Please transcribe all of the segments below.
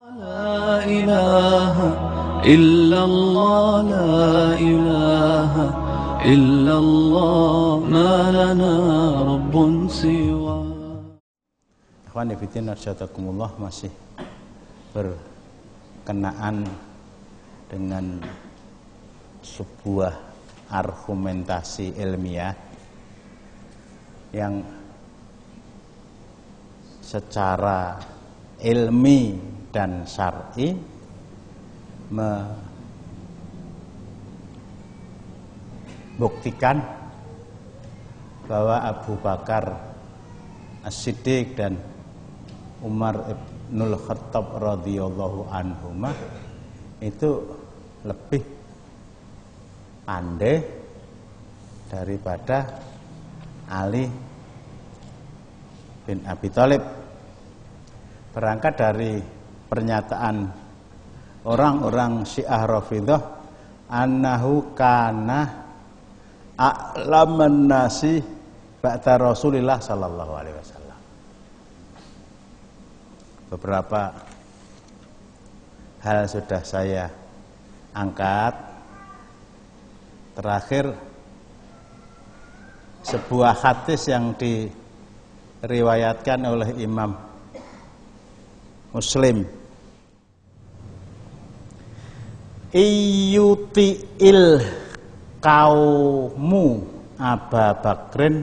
لا إله إلا الله لا إله إلا الله ما لنا رب سوى. Ikhwan fillah arsyadakumullah, masih berkenaan dengan sebuah argumentasi ilmiah yang secara ilmi dan syar'i membuktikan bahwa Abu Bakar As-Siddiq dan Umar ibnul Khattab radhiyallahu anhuma itu lebih pandai daripada Ali bin Abi Thalib. Berangkat dari pernyataan orang-orang Syiah Rafidhah, annahu kana a'laman nasi ba'da Rasulillah sallallahu alaihi wasallam. Beberapa hal sudah saya angkat. Terakhir, sebuah hadis yang diriwayatkan oleh Imam Muslim, iyuti'il kaumu Aba Bakrin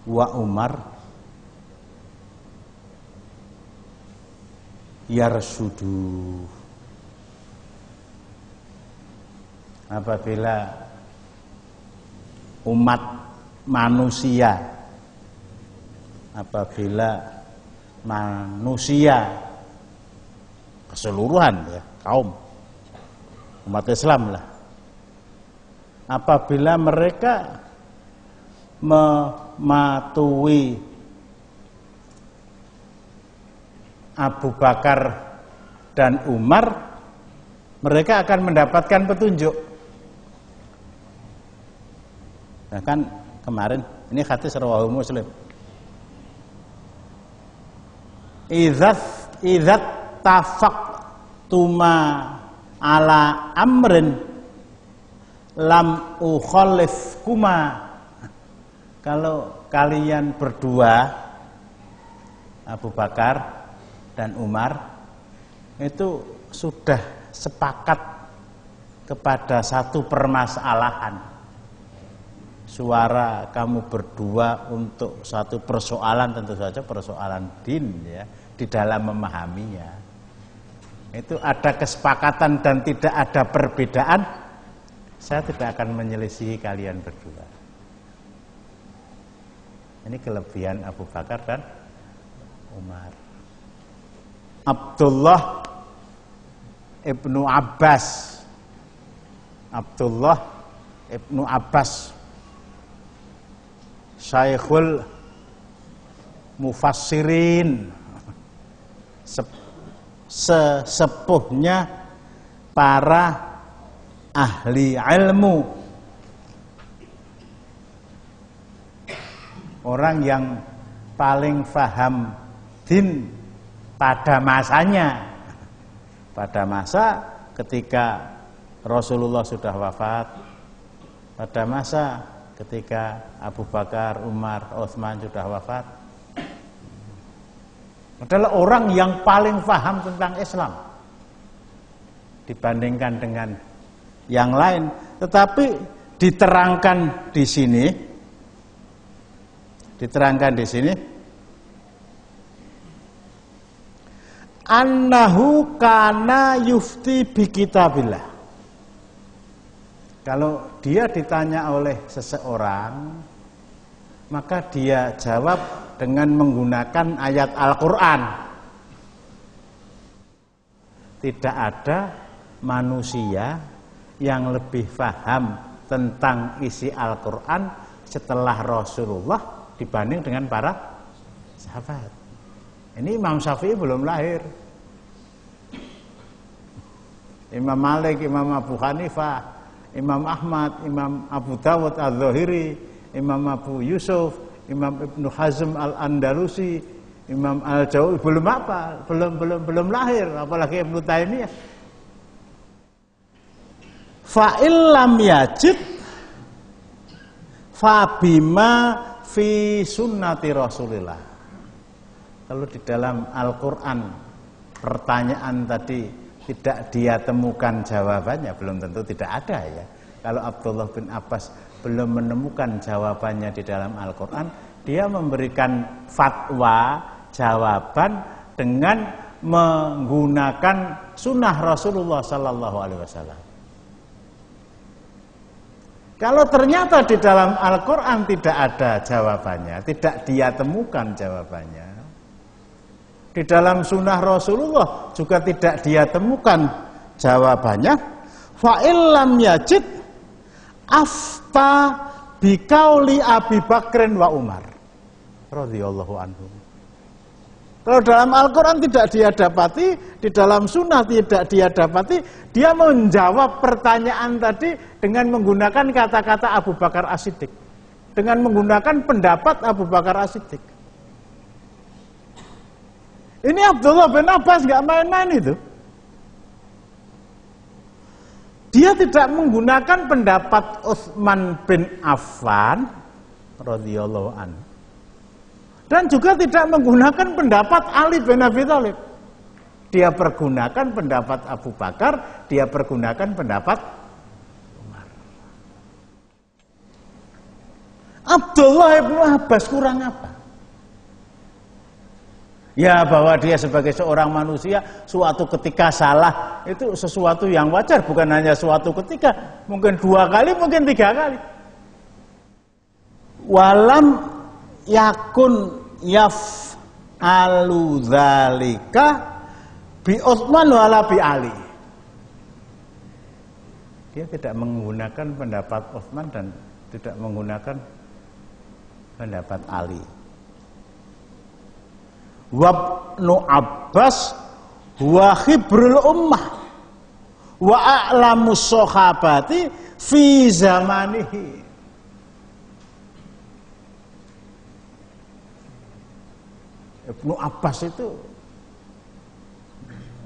wa Umar yarsudu. Apabila umat manusia keseluruhan, ya, kaum umat Islam lah, apabila mereka mematuhi Abu Bakar dan Umar, mereka akan mendapatkan petunjuk. Nah, kan kemarin ini hadis rawahu Muslim, idzat tafaqtuma ala amrin lam ukhallifkuma. Kalau kalian berdua, Abu Bakar dan Umar, itu sudah sepakat kepada satu permasalahan, suara kamu berdua untuk satu persoalan, tentu saja persoalan din, ya, di dalam memahaminya, itu ada kesepakatan dan tidak ada perbedaan, saya tidak akan menyelisihi kalian berdua. Ini kelebihan Abu Bakar dan Umar. Abdullah ibnu Abbas, Syekhul Mufassirin, sesepuhnya para ahli ilmu, orang yang paling faham din pada masanya, pada masa ketika Rasulullah sudah wafat, pada masa ketika Abu Bakar, Umar, Utsman sudah wafat, adalah orang yang paling paham tentang Islam dibandingkan dengan yang lain. Tetapi diterangkan di sini annahu kana yufti bi kitabillah. Kalau dia ditanya oleh seseorang, maka dia jawab dengan menggunakan ayat Al-Quran. Tidak ada manusia yang lebih paham tentang isi Al-Quran setelah Rasulullah dibanding dengan para sahabat. Ini Imam Syafi'i belum lahir, Imam Malik, Imam Abu Hanifah, Imam Ahmad, Imam Abu Dawud Al-Zahiri, Imam Abu Yusuf, Imam Ibnu Hazm Al-Andalusi, Imam Al-Jawi belum apa, belum lahir, apalagi Ibnu Taimiyah. Fa illam yajid fa bima fi sunnati Rasulillah. Kalau di dalam Al-Qur'an pertanyaan tadi tidak dia temukan jawabannya, belum tentu tidak ada ya. Kalau Abdullah bin Abbas belum menemukan jawabannya di dalam Al-Qur'an, dia memberikan fatwa jawaban dengan menggunakan sunnah Rasulullah Sallallahu Alaihi Wasallam. Kalau ternyata di dalam Al-Quran tidak ada jawabannya, tidak dia temukan jawabannya, di dalam sunnah Rasulullah juga tidak dia temukan jawabannya, fa illam yajid afta biqauli Abi Bakrin wa Umar radhiyallahu anhum. Kalau dalam Al-Quran tidak dia dapati, di dalam sunnah tidak dia dapati, dia menjawab pertanyaan tadi dengan menggunakan kata-kata Abu Bakar As-Siddiq, dengan menggunakan pendapat Abu Bakar As-Siddiq. Ini Abdullah bin Abbas nggak main-main itu. Dia tidak menggunakan pendapat Utsman bin Affan radhiyallahu anhu, dan juga tidak menggunakan pendapat Ali bin Abi Thalib. Dia pergunakan pendapat Abu Bakar, dia pergunakan pendapat Umar. Abdullah bin Abbas kurang apa? Ya, bahwa dia sebagai seorang manusia suatu ketika salah itu sesuatu yang wajar, bukan hanya suatu ketika, mungkin 2 kali, mungkin 3 kali. Walam yakun yaf'alu dzalika bi Utsman wala bi Ali. Dia tidak menggunakan pendapat Utsman dan tidak menggunakan pendapat Ali. Wabnu Abbas wa khibrul ummah wa a'lamus sahabati fi zamanihi. Ibnu Abbas itu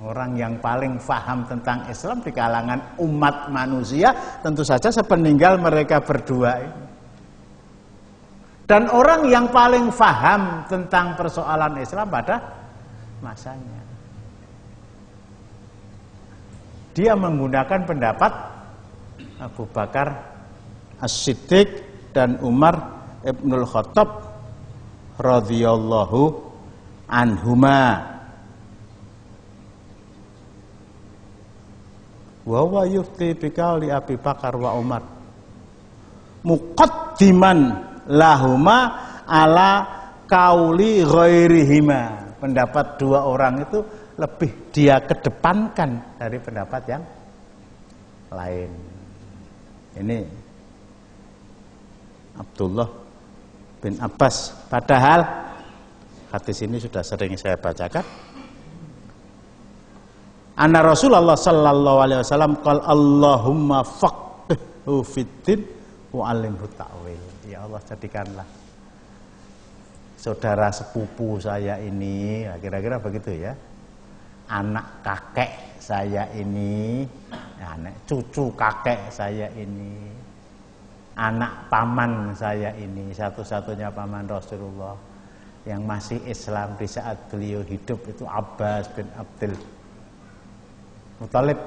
orang yang paling faham tentang Islam di kalangan umat manusia, tentu saja sepeninggal mereka berdua ini. Dan orang yang paling faham tentang persoalan Islam pada masanya. Dia menggunakan pendapat Abu Bakar As-Siddiq dan Umar Ibnul Khattab radhiyallahu anhuma. Wa huwa yufti biqauli Abi Bakar wa Umar muqaddiman lahuma ala kauli ghairihima. Pendapat 2 orang itu lebih dia kedepankan dari pendapat yang lain. Ini Abdullah bin Abbas. Padahal hadis ini sudah sering saya bacakan. Anna Rasulullah sallallahu alaihi wasallam qala Allahumma faqihhu fiddin wa 'allimhu ta'wil. Ya Allah, jadikanlah saudara sepupu saya ini, kira-kira begitu ya, anak kakek saya ini, anak cucu kakek saya ini, anak paman saya ini, satu-satunya paman Rasulullah yang masih Islam di saat beliau hidup itu Abbas bin Abdul Muthalib.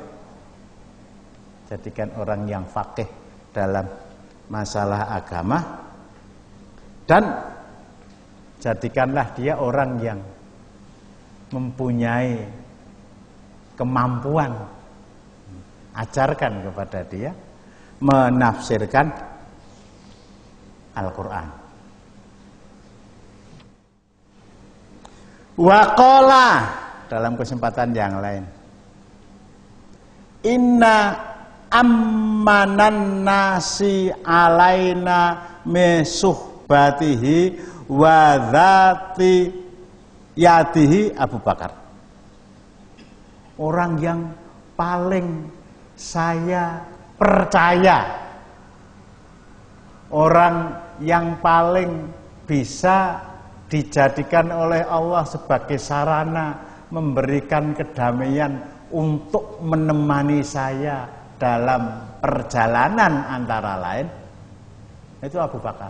Jadikan orang yang faqih dalam masalah agama, dan jadikanlah dia orang yang mempunyai kemampuan, ajarkan kepada dia menafsirkan Al-Quran. Waqala, dalam kesempatan yang lain, inna ammanan nasi alaina mesuhbatihi wa dzati yadihi Abu Bakar. Orang yang paling saya percaya, orang yang paling bisa dijadikan oleh Allah sebagai sarana memberikan kedamaian untuk menemani saya dalam perjalanan antara lain, itu Abu Bakar.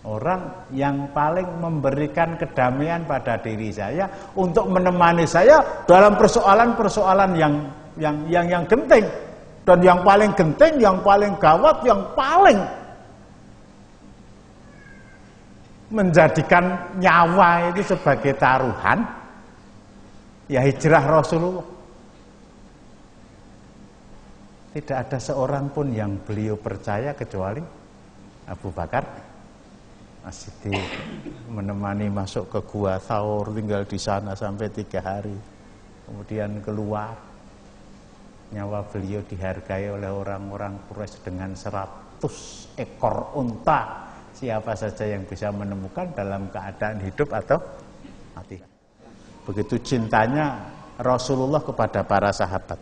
Orang yang paling memberikan kedamaian pada diri saya untuk menemani saya dalam persoalan-persoalan yang genting, dan yang paling genting, yang paling gawat, yang paling menjadikan nyawa itu sebagai taruhan, ya hijrah Rasulullah. Tidak ada seorang pun yang beliau percaya kecuali Abu Bakar As-Siddiq, menemani masuk ke Gua Thaur, tinggal di sana sampai 3 hari, kemudian keluar. Nyawa beliau dihargai oleh orang-orang Quraisy dengan 100 ekor unta. Siapa saja yang bisa menemukan dalam keadaan hidup atau mati. Begitu cintanya Rasulullah kepada para sahabat.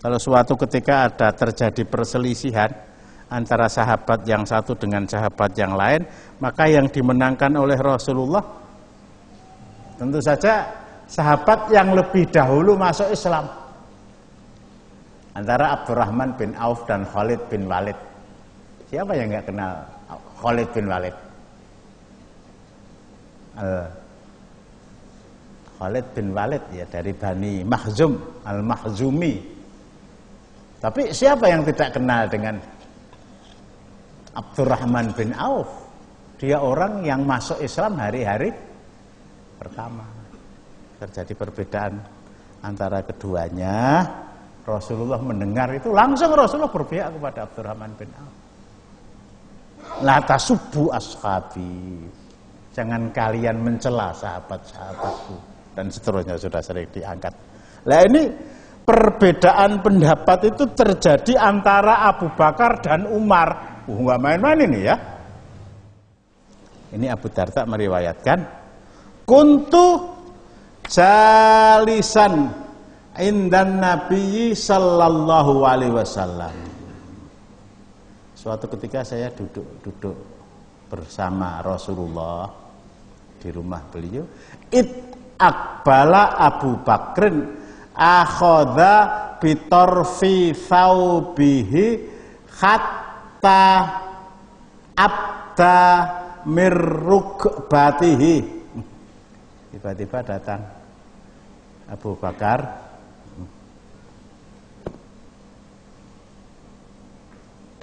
Kalau suatu ketika ada terjadi perselisihan antara sahabat yang satu dengan sahabat yang lain, maka yang dimenangkan oleh Rasulullah tentu saja sahabat yang lebih dahulu masuk Islam. Antara Abdurrahman bin Auf dan Khalid bin Walid. Siapa yang nggak kenal Khalid bin Walid? Khalid bin Walid ya, dari Bani Makhzum, Al-Makhzumi. Tapi siapa yang tidak kenal dengan Abdurrahman bin Auf? Dia orang yang masuk Islam hari-hari pertama. Terjadi perbedaan antara keduanya. Rasulullah mendengar itu, langsung Rasulullah berpihak kepada Abdurrahman bin Auf. La tasubbu ashabi, jangan kalian mencela sahabat-sahabatku, dan seterusnya sudah sering diangkat. Nah ini perbedaan pendapat itu terjadi antara Abu Bakar dan Umar. Nggak main-main ini ya. Ini Abu Darda meriwayatkan, kuntu jalisan indan Nabi sallallahu alaihi wasallam. Suatu ketika saya duduk bersama Rasulullah di rumah beliau. Akbala Abu Bakrin akhadha bitorfi thawbihi hatta abda mirrukbatihi. Tiba-tiba datang Abu Bakar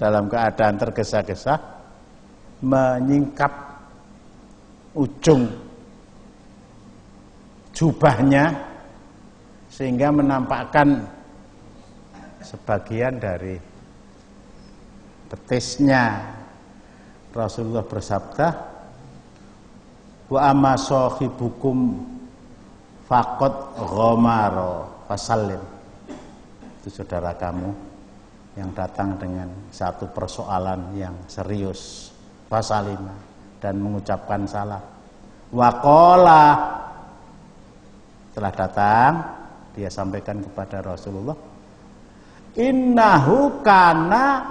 dalam keadaan tergesa-gesa menyingkap ujung jubahnya sehingga menampakkan sebagian dari betisnya. Rasulullah bersabda, wa amma sahibukum faqad ghamara fasallim. Itu saudara kamu yang datang dengan satu persoalan yang serius, fasalima, dan mengucapkan salam. Waqala, telah datang, dia sampaikan kepada Rasulullah, innahu kana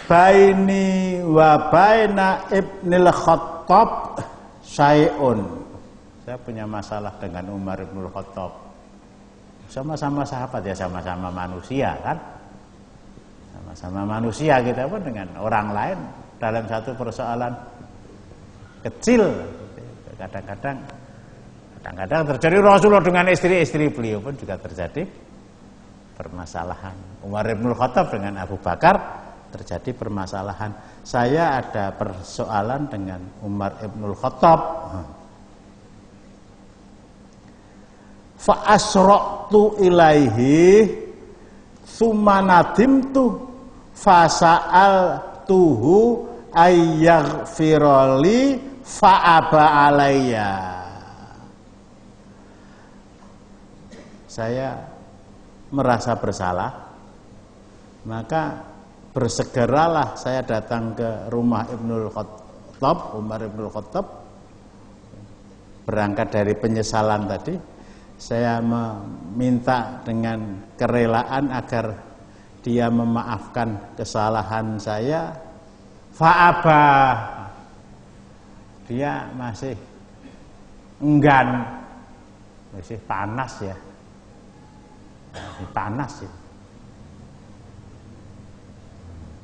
baini wa baina Ibnul Khattab syai'un. Saya punya masalah dengan Umar Ibnul Khattab. Sama-sama sahabat ya, sama-sama manusia kan. Sama-sama manusia kita pun dengan orang lain dalam satu persoalan kecil. Kadang-kadang terjadi. Rasulullah dengan istri-istri beliau pun juga terjadi permasalahan. Umar Ibnul Khattab dengan Abu Bakar terjadi permasalahan. Saya ada persoalan dengan Umar Ibnul Khattab. Fa asra'tu ilaihi summa nadimtu fasa'altuhu ayyaghfirali fa'aba alayya. Saya merasa bersalah, maka bersegeralah saya datang ke rumah Ibnul Khattab, Umar Ibnul Khattab. Berangkat dari penyesalan tadi, saya meminta dengan kerelaan agar dia memaafkan kesalahan saya. Fa'aba, dia masih enggan, masih panas ya, masih panas ya.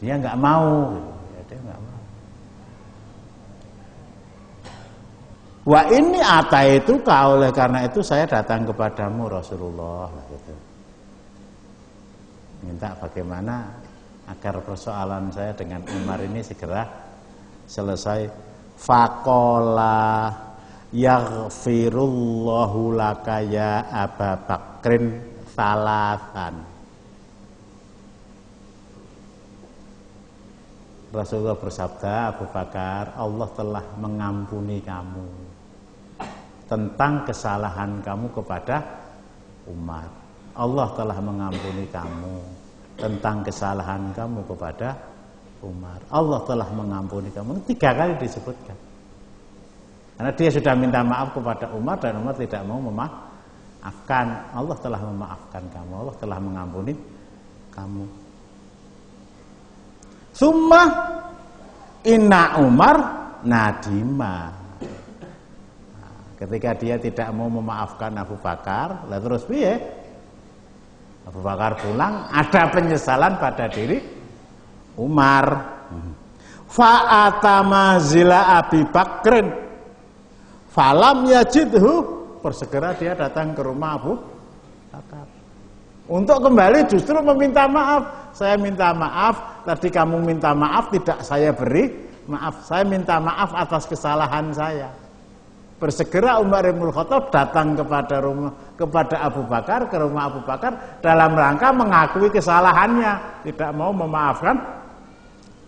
Dia nggak mau, ya, dia nggak mau. Wa ini itu oleh karena itu saya datang kepadamu Rasulullah, gitu. Minta bagaimana agar persoalan saya dengan Umar ini segera selesai. Faqala yaghfirullahu laka ya Aba Bakrin salatan. Rasulullah bersabda, Abu Bakar, Allah telah mengampuni kamu tentang kesalahan kamu kepada Umar. Allah telah mengampuni kamu tentang kesalahan kamu kepada Umar. Allah telah mengampuni kamu. 3 kali disebutkan. Karena dia sudah minta maaf kepada Umar dan Umar tidak mau memaafkan. Allah telah memaafkan kamu. Allah telah mengampuni kamu. Summa inna Umar nadima. Ketika dia tidak mau memaafkan Abu Bakar, lalu terus piye? Abu Bakar pulang, ada penyesalan pada diri Umar. Fa'atamazila Abi Bakrin falam yajidhu, bersegera dia datang ke rumah Abu Bakar untuk kembali justru meminta maaf. Saya minta maaf, tadi kamu minta maaf, tidak saya beri maaf. Saya minta maaf atas kesalahan saya. Bersegera Umar bin Khattab datang kepada Abu Bakar, ke rumah Abu Bakar dalam rangka mengakui kesalahannya, tidak mau memaafkan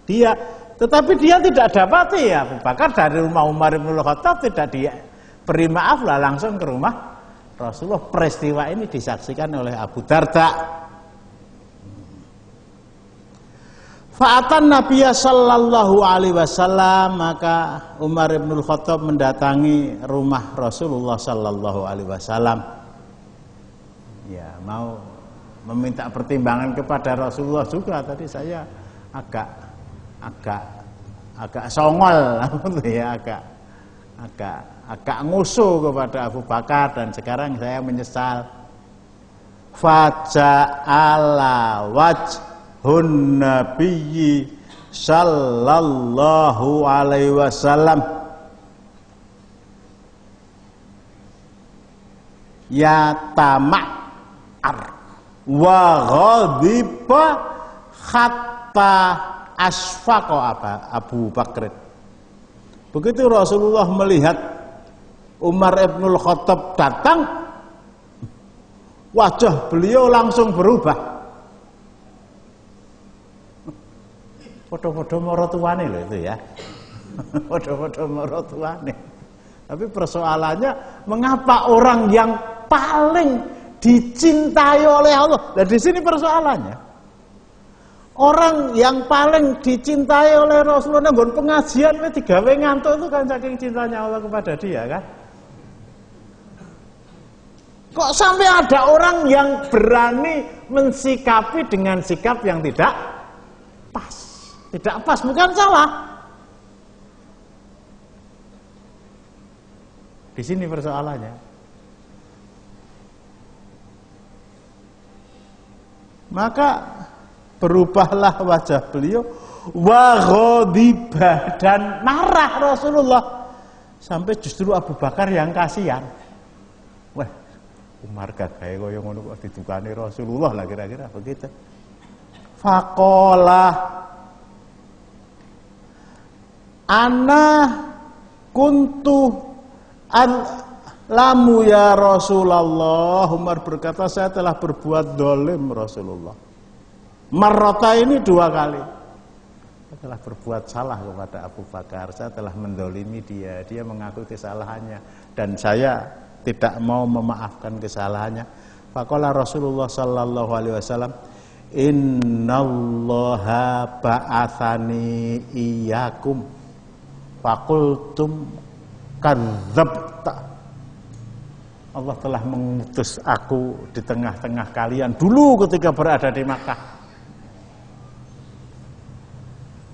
dia. Tetapi dia tidak dapati ya Abu Bakar dari rumah Umar bin Khattab tidak dia beri maaf lah, langsung ke rumah Rasulullah. Peristiwa ini disaksikan oleh Abu Darda. Fa'atan Nabiya sallallahu alaihi wasallam, maka Umar bin Khattab mendatangi rumah Rasulullah sallallahu alaihi wasallam. Ya, mau meminta pertimbangan kepada Rasulullah juga. Tadi saya agak songol ya, agak ngusuh kepada Abu Bakar dan sekarang saya menyesal. Faja'ala wajhun nabiyyi sallallahu alaihi wasallam ya tama'ar wa ghadiba hatta asfaqa Abu Bakr. Begitu Rasulullah melihat Umar ibnul Khattab datang, wajah beliau langsung berubah. Foto-foto marotuane loh itu ya. Foto-foto marotuane. Tapi persoalannya, mengapa orang yang paling dicintai oleh Allah? Nah di sini persoalannya. Orang yang paling dicintai oleh Rasulullah nggon pengajian wis digawe ngantuk itu kan saking cintanya Allah kepada dia kan. Kok sampai ada orang yang berani mensikapi dengan sikap yang tidak pas. Tidak pas bukan salah. Di sini persoalannya. Maka berubahlah wajah beliau, wa ghadibah, dan marah Rasulullah sampai justru Abu Bakar yang kasihan. Wah, Umar gagahe kaya ngono kok ditukani Rasulullah lah kira-kira begitu. Faqala ana kuntu lamu ya Rasulullah. Umar berkata, saya telah berbuat dolim Rasulullah. Marrota ini 2 kali. Saya telah berbuat salah kepada Abu Bakar. Saya telah mendolimi dia. Dia mengakui kesalahannya dan saya tidak mau memaafkan kesalahannya. Faqala Rasulullah sallallahu alaihi wasallam, innallaha ba'atsani iyyakum faqultum kadzabta. Allah telah mengutus aku di tengah-tengah kalian dulu ketika berada di Makkah.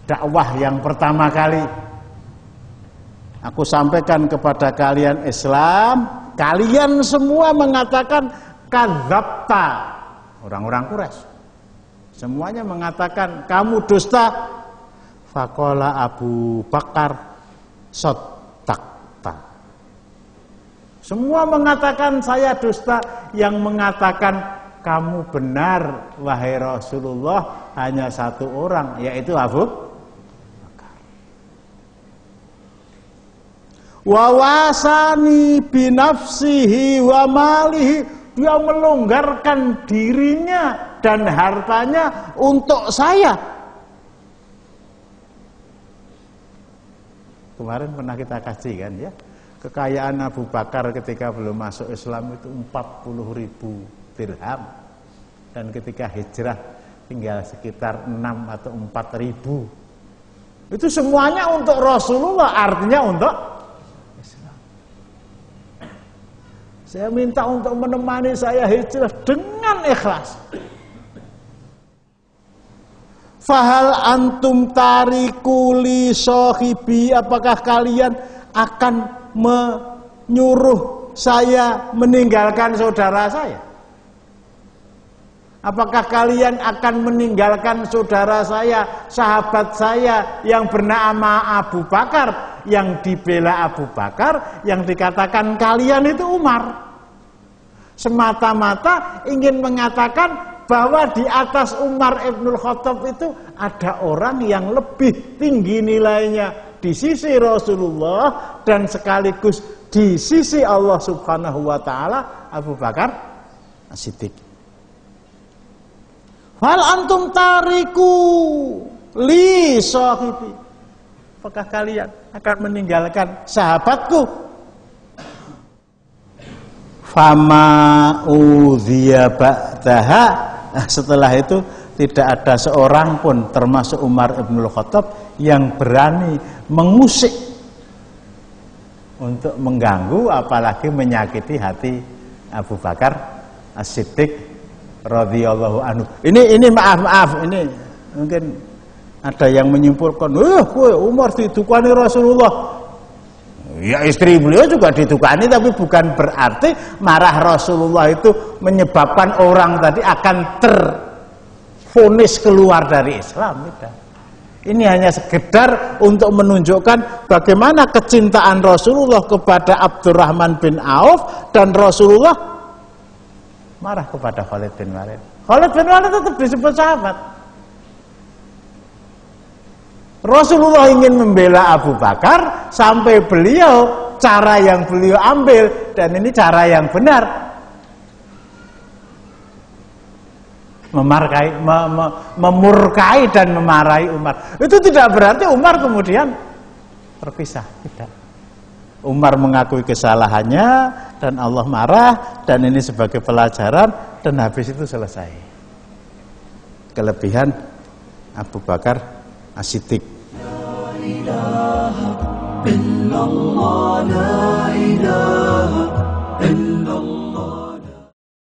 Dakwah yang pertama kali Aku sampaikan kepada kalian Islam, kalian semua mengatakan kadzabta. Orang-orang Quraisy semuanya mengatakan kamu dusta. Faqala Abu Bakar saddaqta. Semua mengatakan saya dusta, yang mengatakan kamu benar wahai Rasulullah hanya satu orang, yaitu Abu Bakar. Wa wasani binafsihi wa malihi, dia melonggarkan dirinya dan hartanya untuk saya. Kemarin pernah kita kaji kan ya, kekayaan Abu Bakar ketika belum masuk Islam itu 40.000 dirham, dan ketika hijrah tinggal sekitar 6 atau 4.000. Itu semuanya untuk Rasulullah, artinya untuk Islam. Saya minta untuk menemani saya hijrah dengan ikhlas. Fahal antum tariku li sahibi, apakah kalian akan menyuruh saya meninggalkan saudara saya? Apakah kalian akan meninggalkan saudara saya, sahabat saya yang bernama Abu Bakar, yang dibela Abu Bakar, yang dikatakan kalian itu Umar? Semata-mata ingin mengatakan bahwa di atas Umar Ibnul Khattab itu ada orang yang lebih tinggi nilainya di sisi Rasulullah dan sekaligus di sisi Allah Subhanahu wa taala, Abu Bakar As-Siddiq. Hal antum tariku li sahibi, apakah kalian akan meninggalkan sahabatku? Fama udhiya ba'daha. Setelah itu tidak ada seorang pun termasuk Umar Ibnul Khattab yang berani mengusik untuk mengganggu apalagi menyakiti hati Abu Bakar As-Siddiq radhiyallahu anhu. Ini maaf, ini mungkin ada yang menyimpulkan, Umar ditukani Rasulullah. Ya, istri beliau juga ditukani, tapi bukan berarti marah Rasulullah itu menyebabkan orang tadi akan tervonis keluar dari Islam. Tidak. Ini hanya sekedar untuk menunjukkan bagaimana kecintaan Rasulullah kepada Abdurrahman bin Auf, dan Rasulullah marah kepada Khalid bin Walid. Khalid bin Walid tetap disebut sahabat. Rasulullah ingin membela Abu Bakar sampai beliau, cara yang beliau ambil, dan ini cara yang benar, memurkai dan memarahi Umar. Itu tidak berarti Umar kemudian terpisah, tidak. Umar mengakui kesalahannya dan Allah marah, dan ini sebagai pelajaran, dan habis itu selesai. Kelebihan Abu Bakar As-Siddiq. La ilaha illallah, la ilaha illallah.